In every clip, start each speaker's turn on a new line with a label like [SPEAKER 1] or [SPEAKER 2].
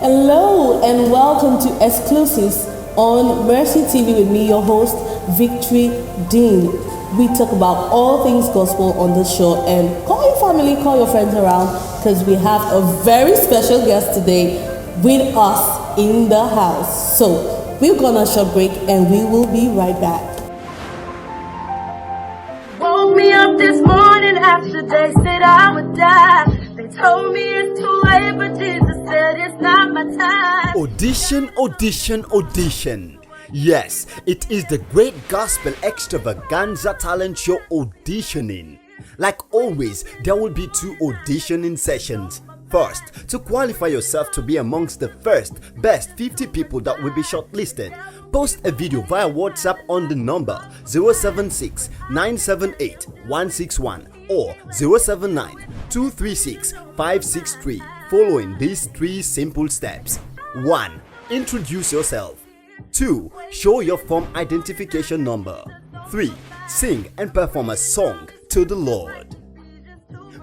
[SPEAKER 1] Hello and welcome to Exclusives on Mercy TV with me, your host, Victory Deen. We talk about all things gospel on this show, and call your family, call your friends around, because we have a very special guest today with us in the house. So we're gonna short break and we will be right back.
[SPEAKER 2] Woke me up this morning after they said I would die. They told me it's too late, but Jesus said it's not my time.
[SPEAKER 3] Audition, audition, audition. Yes, it is the great gospel extravaganza talent show Auditioning. Like always, there will be 2 auditioning sessions. First, to qualify yourself to be amongst the first best 50 people that will be shortlisted, post a video via WhatsApp on the number 076 978 161 or 079 236 563 following these 3 simple steps. 1. Introduce yourself. 2. Show your form identification number. 3. Sing and perform a song to the Lord.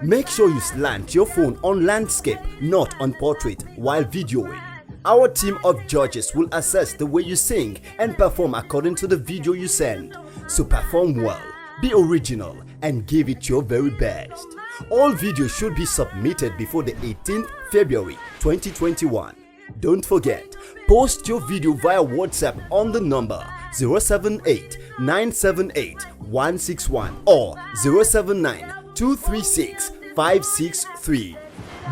[SPEAKER 3] Make sure you slant your phone on landscape, not on portrait, while videoing. Our team of judges will assess the way you sing and perform according to the video you send. So perform well, be original, and give it your very best. All videos should be submitted before the 18th February 2021. Don't forget, post your video via WhatsApp on the number 078 978 161 or 079 236 563.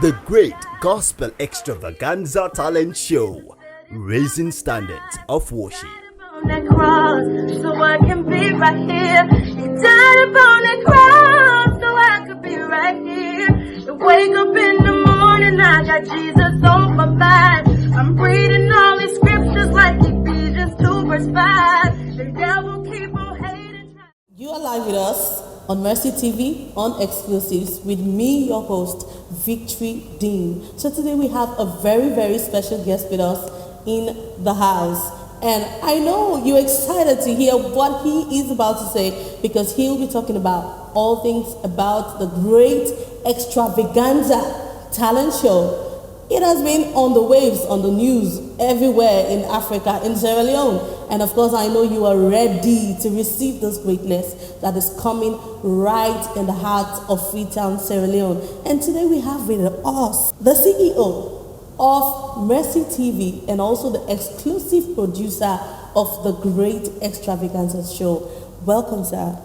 [SPEAKER 3] The Great Gospel Extravaganza Talent Show, raising standards of worship.
[SPEAKER 2] On that cross, so I can be right here. He died upon that cross, so I could be right here. To wake up in the morning, I got Jesus on my mind. I'm reading all these scriptures like Ephesians 2 verse 5. The devil keep on hating.
[SPEAKER 1] You are live with us on Mercy TV on Exclusives with me, your host, Victory Deen. So today we have a very special guest with us in the house. And I know you're excited to hear what he is about to say, because he'll be talking about all things about the great extravaganza talent show. It has been on the waves, on the news, everywhere in Africa, in Sierra Leone. And of course, I know you are ready to receive this greatness that is coming right in the heart of Freetown, Sierra Leone. And today we have with us the CEO of Mercy TV and also the exclusive producer of the Great Extravaganza Show. Welcome, sir.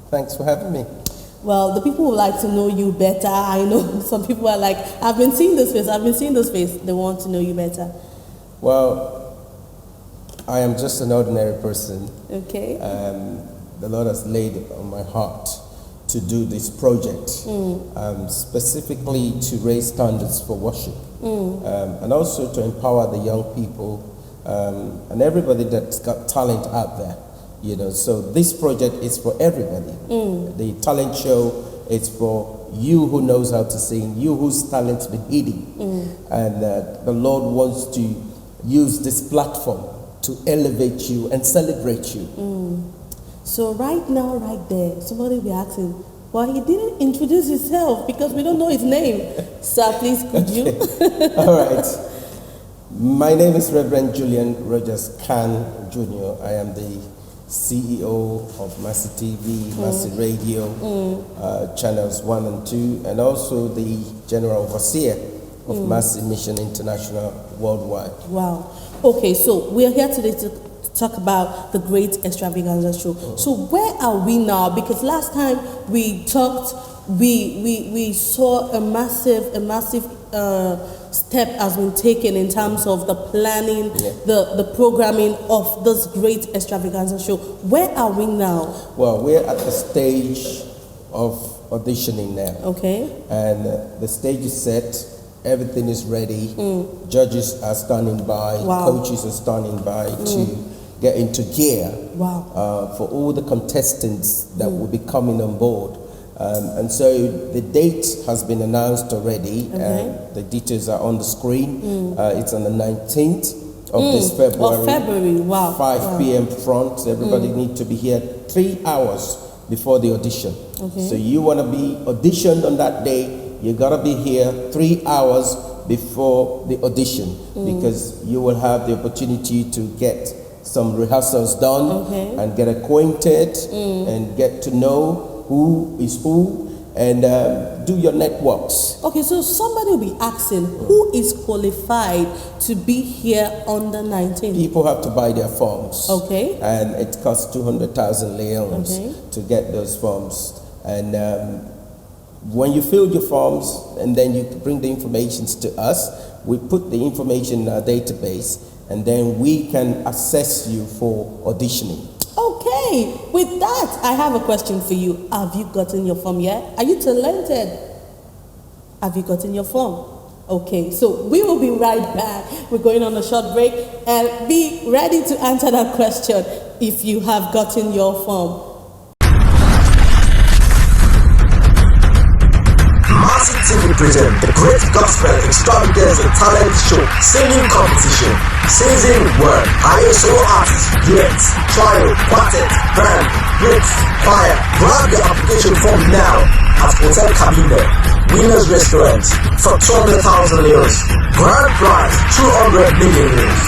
[SPEAKER 4] Thanks for having me.
[SPEAKER 1] Well, the people would like to know you better. I know some people are like, I've been seeing this face. They want to know you better.
[SPEAKER 4] Well, I am just an ordinary person.
[SPEAKER 1] Okay.
[SPEAKER 4] The Lord has laid it on my heart to do this project, specifically to raise standards for worship, and also to empower the young people and everybody that's got talent out there. You know, so this project is for everybody. The talent show is for you who knows how to sing, you whose talent's been hidden, and the Lord wants to use this platform to elevate you and celebrate you.
[SPEAKER 1] So right now, right there, somebody will be asking, well, he didn't introduce himself because we don't know his name. Sir, please, could you?
[SPEAKER 4] All right. My name is Reverend Julian Rogers Khan Jr. I am the CEO of Mercy TV, Mercy Radio, channels 1 and 2, and also the General Overseer of Mercy Mission International Worldwide.
[SPEAKER 1] Wow. Okay, so we are here today to talk about the Great Extravaganza Show. So where are we now? Because last time we talked, we saw a massive step has been taken in terms of the planning, the programming of this Great Extravaganza Show. Where are we now?
[SPEAKER 4] Well, we're at the stage of auditioning now.
[SPEAKER 1] Okay.
[SPEAKER 4] And the stage is set. Everything is ready. Judges are standing by. Coaches are standing by to get into gear for all the contestants that will be coming on board. And so the date has been announced already, and the details are on the screen. It's on the 19th of this February.
[SPEAKER 1] Of February, wow.
[SPEAKER 4] 5 p.m. front. Everybody need to be here 3 hours before the audition. Okay. So you want to be auditioned on that day, you got to be here 3 hours before the audition, because you will have the opportunity to get some rehearsals done and get acquainted and get to know who is who and do your networks.
[SPEAKER 1] Okay, so somebody will be asking, who is qualified to be here on the 19th?
[SPEAKER 4] People have to buy their forms.
[SPEAKER 1] Okay.
[SPEAKER 4] And it costs 200,000 leones to get those forms. And when you fill your forms and then you bring the information to us, we put the information in our database and then we can assess you for auditioning.
[SPEAKER 1] Okay, with that, I have a question for you. Have you gotten your form yet? Are you talented? Have you gotten your form? Okay, so we will be right back. We're going on a short break and be ready to answer that question if you have gotten your form.
[SPEAKER 5] Massive TV present the Great Gospel Extravaganza Talent Show Singing Competition. Season 1. Hire solo artists, duets, trial, quartet, band, hits, choir. Grab your application form now at Hotel Cabine, Winners Restaurant for 200,000 euros. Grand prize 200 million euros.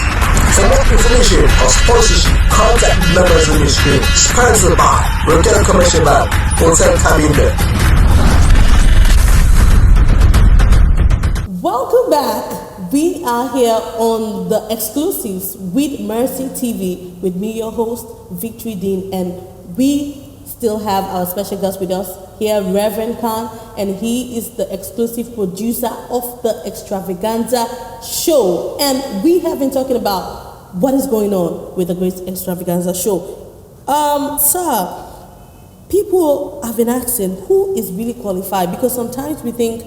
[SPEAKER 5] For more information or sponsorship, contact numbers on your screen. Sponsored by Rocket Commercial Bank, Hotel Cabine.
[SPEAKER 1] Welcome back. We are here on the exclusives with Mercy TV with me, your host, Victory Deen, and we still have our special guest with us here, Reverend Khan, and he is the exclusive producer of the Extravaganza show. And we have been talking about what is going on with the Great Extravaganza show. Sir, people have been asking who is really qualified, because sometimes we think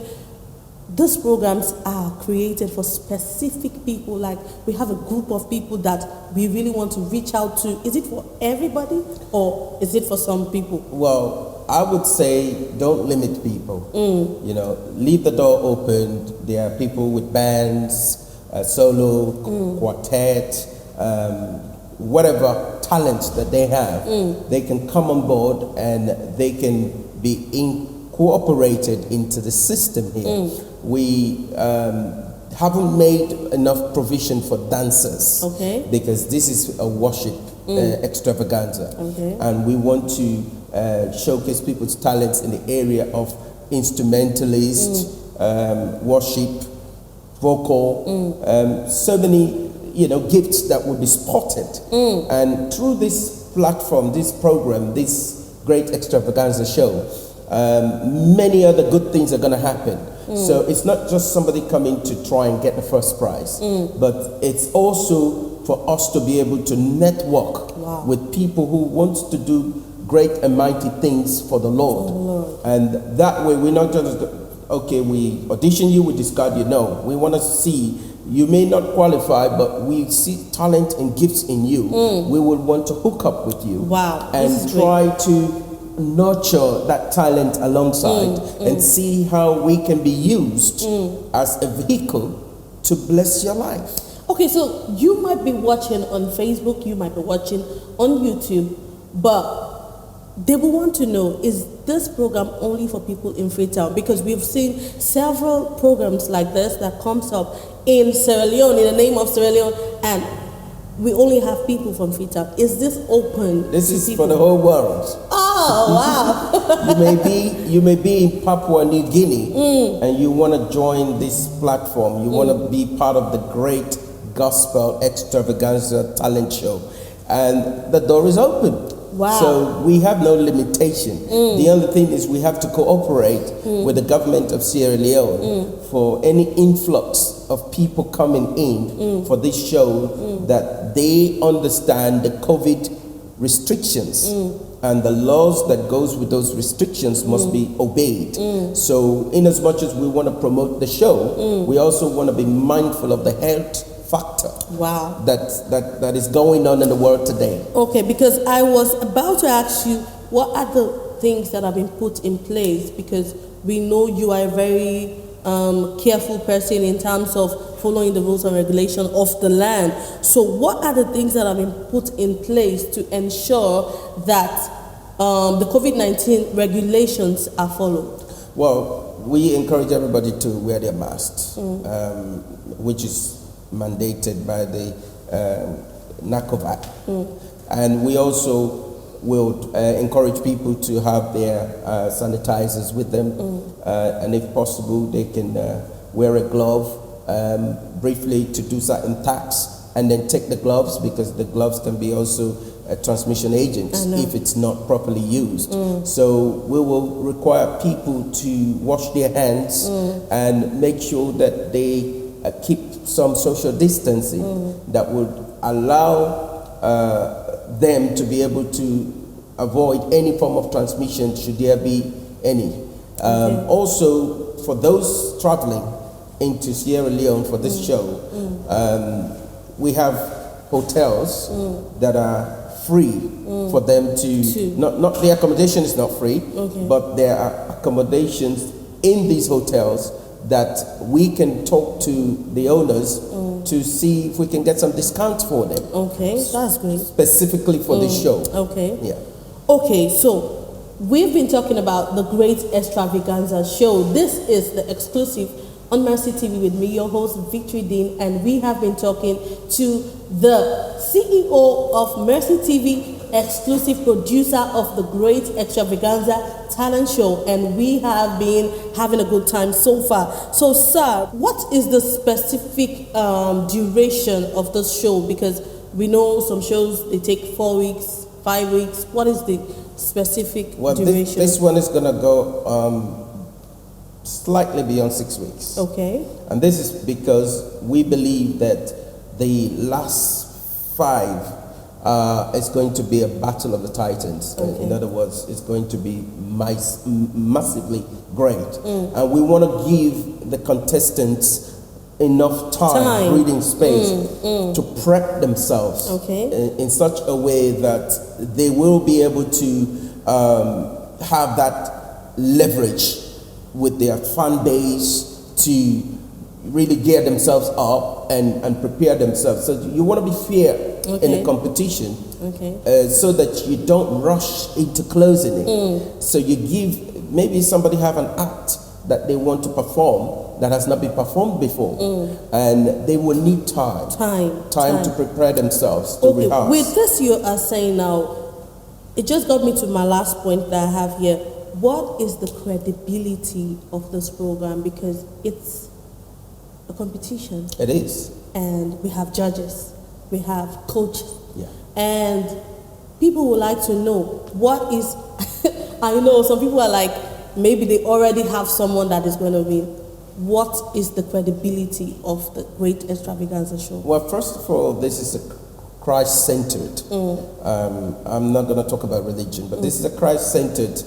[SPEAKER 1] these programs are created for specific people, like we have a group of people that we really want to reach out to. Is it for everybody or is it for some people?
[SPEAKER 4] Well, I would say don't limit people. You know, leave the door open. There are people with bands, solo, quartet, whatever talent that they have, they can come on board and they can be incorporated into the system here. We haven't made enough provision for dancers, because this is a worship extravaganza, and we want to showcase people's talents in the area of instrumentalist, worship, vocal, so many gifts that will be spotted, and through this platform, this program, this Great Extravaganza show, many other good things are going to happen. So it's not just somebody coming to try and get the first prize, but it's also for us to be able to network with people who want to do great and mighty things for the Lord. And that way we're not just, okay, we audition you, we discard you. No, we want to see, you may not qualify, but we see talent and gifts in you. We will want to hook up with you and try to nurture that talent alongside and see how we can be used as a vehicle to bless your life.
[SPEAKER 1] Okay, so you might be watching on Facebook, you might be watching on YouTube, but they will want to know, is this program only for people in Freetown? Because we've seen several programs like this that comes up in Sierra Leone, in the name of Sierra Leone, and we only have people from Freetown. Is this open?
[SPEAKER 4] This is people for the whole world.
[SPEAKER 1] Oh, wow.
[SPEAKER 4] you may be in Papua New Guinea and you want to join this platform. You want to be part of the Great Gospel Extravaganza Talent Show. And the door is open.
[SPEAKER 1] Wow.
[SPEAKER 4] So we have no limitation. The only thing is we have to cooperate with the government of Sierra Leone for any influx of people coming in for this show, that they understand the COVID restrictions and the laws that goes with those restrictions must be obeyed. So in as much as we want to promote the show, we also want to be mindful of the health factor that is going on in the world today.
[SPEAKER 1] Okay, because I was about to ask you, what are the things that have been put in place? Because we know you are a very careful person in terms of following the rules and regulation of the land. So what are the things that have been put in place to ensure that the COVID-19 regulations are followed?
[SPEAKER 4] Well, we encourage everybody to wear their masks, which is mandated by the NACOVAC. And we also will encourage people to have their sanitizers with them, and if possible, they can wear a glove briefly to do certain tasks, and then take the gloves, because the gloves can be also a transmission agent if it's not properly used. So we will require people to wash their hands and make sure that they keep some social distancing that would allow them to be able to avoid any form of transmission should there be any. Also, for those traveling into Sierra Leone for this show, we have hotels that are free for them to not the accommodation is not free, but there are accommodations in these hotels that we can talk to the owners to see if we can get some discounts for them.
[SPEAKER 1] Okay, that's great.
[SPEAKER 4] Specifically for this show.
[SPEAKER 1] Okay.
[SPEAKER 4] Yeah.
[SPEAKER 1] Okay, so we've been talking about the Great Extravaganza Show. This is the exclusive on Mercy TV with me, your host, Victory Deen, and we have been talking to the CEO of Mercy TV, exclusive producer of the Great Extravaganza Talent Show, and we have been having a good time so far. So, sir, what is the specific duration of this show? Because we know some shows, they take 4 weeks, 5 weeks. What is the specific duration?
[SPEAKER 4] This one is going to go slightly beyond 6 weeks.
[SPEAKER 1] Okay.
[SPEAKER 4] And this is because we believe that the last 5 is going to be a battle of the titans. In other words, it's going to be massively great. And we want to give the contestants enough time, breathing space to prep themselves in such a way that they will be able to have that leverage with their fan base to really gear themselves up and prepare themselves. So you want to be fair in the competition, so that you don't rush into closing it. So you give, maybe somebody have an act that they want to perform that has not been performed before, and they will need time to prepare themselves to rehearse.
[SPEAKER 1] With this you are saying now, it just got me to my last point that I have here. What is the credibility of this program? Because it's a competition.
[SPEAKER 4] It is.
[SPEAKER 1] And we have judges, we have coaches.
[SPEAKER 4] Yeah.
[SPEAKER 1] And people would like to know what is, I know some people are like, maybe they already have someone that is going to win. What is the credibility of the Great Extravaganza Show?
[SPEAKER 4] Well, first of all, this is a Christ-centered. I'm not going to talk about religion, but this is a Christ-centered,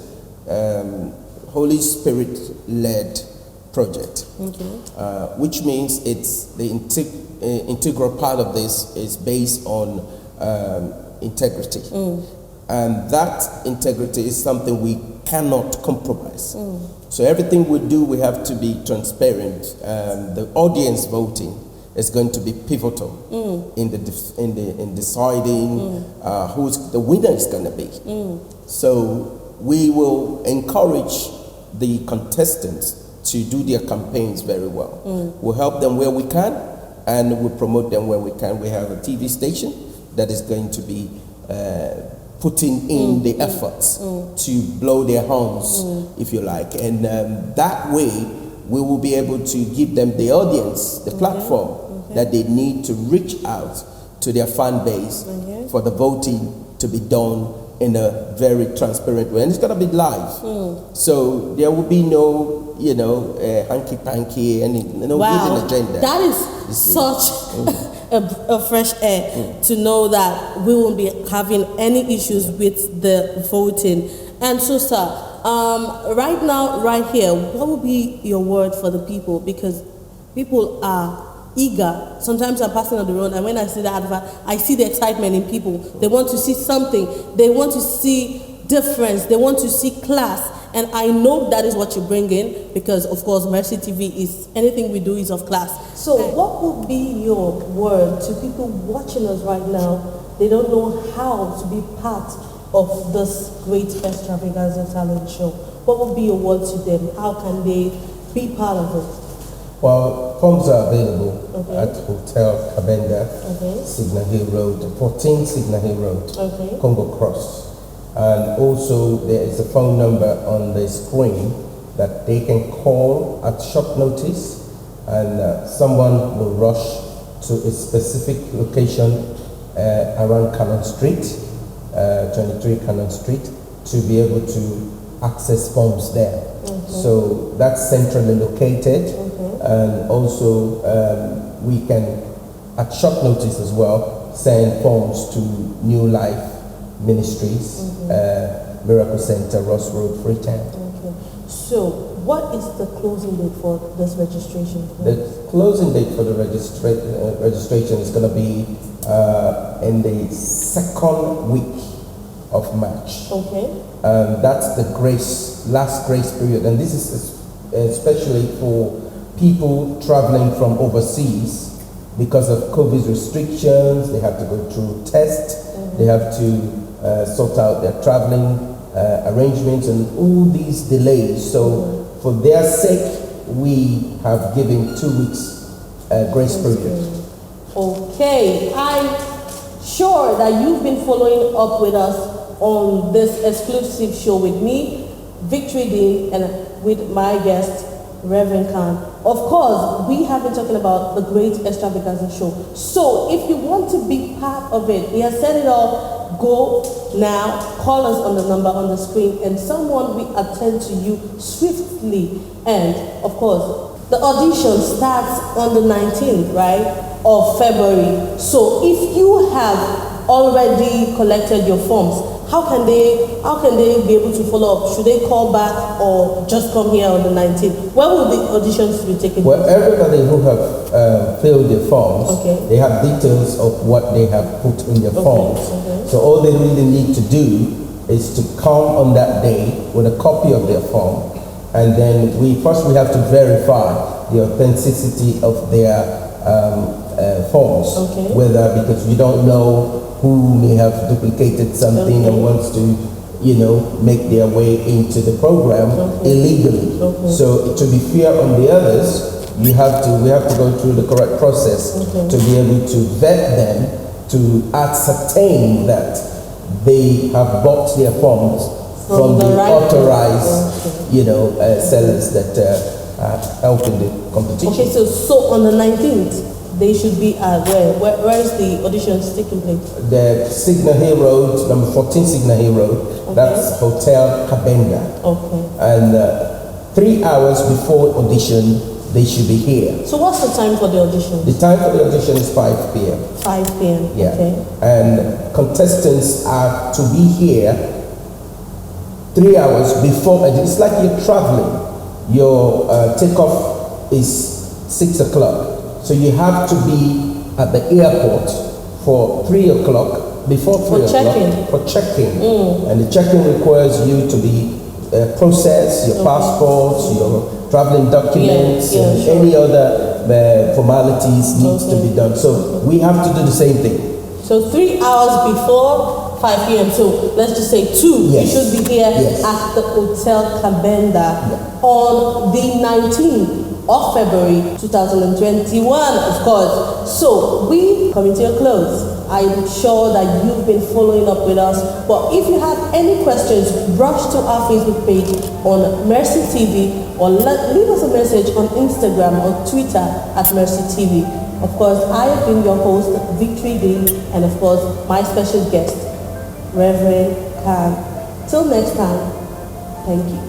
[SPEAKER 4] Holy Spirit-led project, which means it's the integral part of this is based on integrity, and that integrity is something we cannot compromise. So everything we do, we have to be transparent. The audience voting is going to be pivotal in deciding who's the winner is going to be. So we will encourage the contestants to do their campaigns very well. We'll help them where we can, and we'll promote them where we can. We have a TV station that is going to be putting in the efforts to blow their horns, if you like. And that way, we will be able to give them the audience, the platform that they need to reach out to their fan base for the voting to be done in a very transparent way. And it's going to be live. So there will be no, hanky-panky, and no hidden agenda.
[SPEAKER 1] That is such a fresh air to know that we won't be having any issues with the voting. And so, sir, right now, right here, what would be your word for the people? Because people are eager. Sometimes I'm passing on the road, and when I see the advert, I see the excitement in people. They want to see something. They want to see difference. They want to see class. And I know that is what you bring in, because of course Mercy TV is, anything we do is of class. So what would be your word to people watching us right now? They don't know how to be part of this Great Extravaganza Talent Show. what would be your word to them? How can they be part of it?
[SPEAKER 4] Well, forms are available
[SPEAKER 1] Okay.
[SPEAKER 4] at Hotel Kabenda,
[SPEAKER 1] Okay.
[SPEAKER 4] Signal Hill Road, 14 Signal Hill Road,
[SPEAKER 1] Okay.
[SPEAKER 4] Congo Cross. And also there is a phone number on the screen that they can call at short notice, and someone will rush to a specific location around Cannon Street, 23 Cannon Street, to be able to access forms there. So that's centrally located, and also we can, at short notice as well, send forms to New Life Ministries, Miracle Center, Ross Road, Freetown.
[SPEAKER 1] Okay. So, what is the closing date for this registration?
[SPEAKER 4] The closing date for the registration is going to be in the second week of March.
[SPEAKER 1] Okay.
[SPEAKER 4] That's the last grace period, and this is especially for people traveling from overseas because of COVID restrictions. They have to go through tests. They have to sort out their traveling arrangements and all these delays. So for their sake, we have given 2 weeks grace period.
[SPEAKER 1] Okay, I'm sure that you've been following up with us on this exclusive show with me, Victory Deen, and with my guest, Reverend Khan. Of course, we have been talking about the Great Extravaganza Show. So if you want to be part of it, we have set it up. Go now, call us on the number on the screen, and someone will attend to you swiftly. And of course, the audition starts on the 19th, right, of February. So if you have already collected your forms, how can they be able to follow up? Should they call back or just come here on the 19th? Where will the auditions be taken?
[SPEAKER 4] Well, everybody who have filled their forms,
[SPEAKER 1] Okay.
[SPEAKER 4] they have details of what they have put in their forms.
[SPEAKER 1] Okay.
[SPEAKER 4] So all they really need to do is to come on that day with a copy of their form, and then we have to verify the authenticity of their forms.
[SPEAKER 1] Okay.
[SPEAKER 4] Whether, because we don't know who may have duplicated something and wants to, make their way into the program illegally. So to be fair on the others, we have to go through the correct process to be able to vet them, to ascertain that they have bought their forms from the
[SPEAKER 1] right
[SPEAKER 4] authorized, sellers that help in the competition.
[SPEAKER 1] Okay, so on the 19th, they should be at where is the auditions taking place?
[SPEAKER 4] The Signal Hill Road, number 14 Signal Hill Road, that's Hotel Kabenda.
[SPEAKER 1] Okay.
[SPEAKER 4] And 3 hours before audition, they should be here.
[SPEAKER 1] So what's the time for the audition?
[SPEAKER 4] The time for the audition is 5 p.m.
[SPEAKER 1] 5 p.m.
[SPEAKER 4] Yeah.
[SPEAKER 1] Okay.
[SPEAKER 4] And contestants are to be here 3 hours before. It's like you're traveling. Your takeoff is 6 o'clock. So you have to be at the airport for 3 o'clock, before 3 o'clock. For check-in. And the check-in requires you to be process your passports, your traveling documents, and any other formalities needs to be done. So we have to do the same thing.
[SPEAKER 1] So 3 hours before 5 p.m. So let's just say 2.
[SPEAKER 4] Yes.
[SPEAKER 1] You should be here
[SPEAKER 4] Yes.
[SPEAKER 1] at the Hotel Kabenda on the 19th of February 2021, of course. So we coming to a close. I'm sure that you've been following up with us. But if you have any questions, rush to our Facebook page on Mercy TV, or leave us a message on Instagram or Twitter at Mercy TV. Of course, I have been your host, Victory Deen, and of course, my special guest, Reverend Khan. Till next time, thank you.